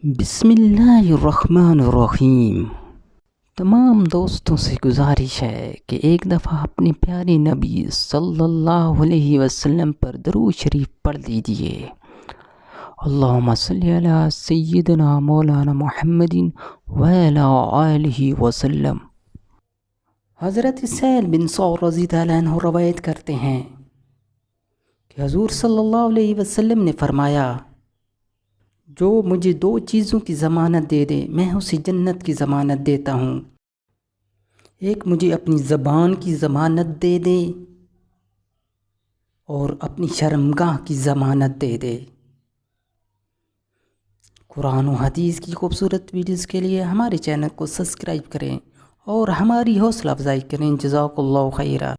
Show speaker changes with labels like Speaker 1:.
Speaker 1: بسم اللہ الرحمن الرحیم۔ تمام دوستوں سے گزارش ہے کہ ایک دفعہ اپنے پیارے نبی صلی اللہ علیہ وسلم پر درود شریف پڑھ لیجئے۔ اللہم صلی علی سیدنا مولانا محمد وعلی آلہ وسلم۔ حضرت سہل بن سعد رضی اللہ عنہ روایت کرتے ہیں کہ حضور صلی اللہ علیہ وسلم نے فرمایا، جو مجھے دو چیزوں کی ضمانت دے دے میں اسے جنت کی ضمانت دیتا ہوں۔ ایک مجھے اپنی زبان کی ضمانت دے دے اور اپنی شرمگاہ کی ضمانت دے دے۔ قرآن و حدیث کی خوبصورت ویڈیوز کے لیے ہمارے چینل کو سبسکرائب کریں اور ہماری حوصلہ افزائی کریں۔ جزاک اللہ خیرہ۔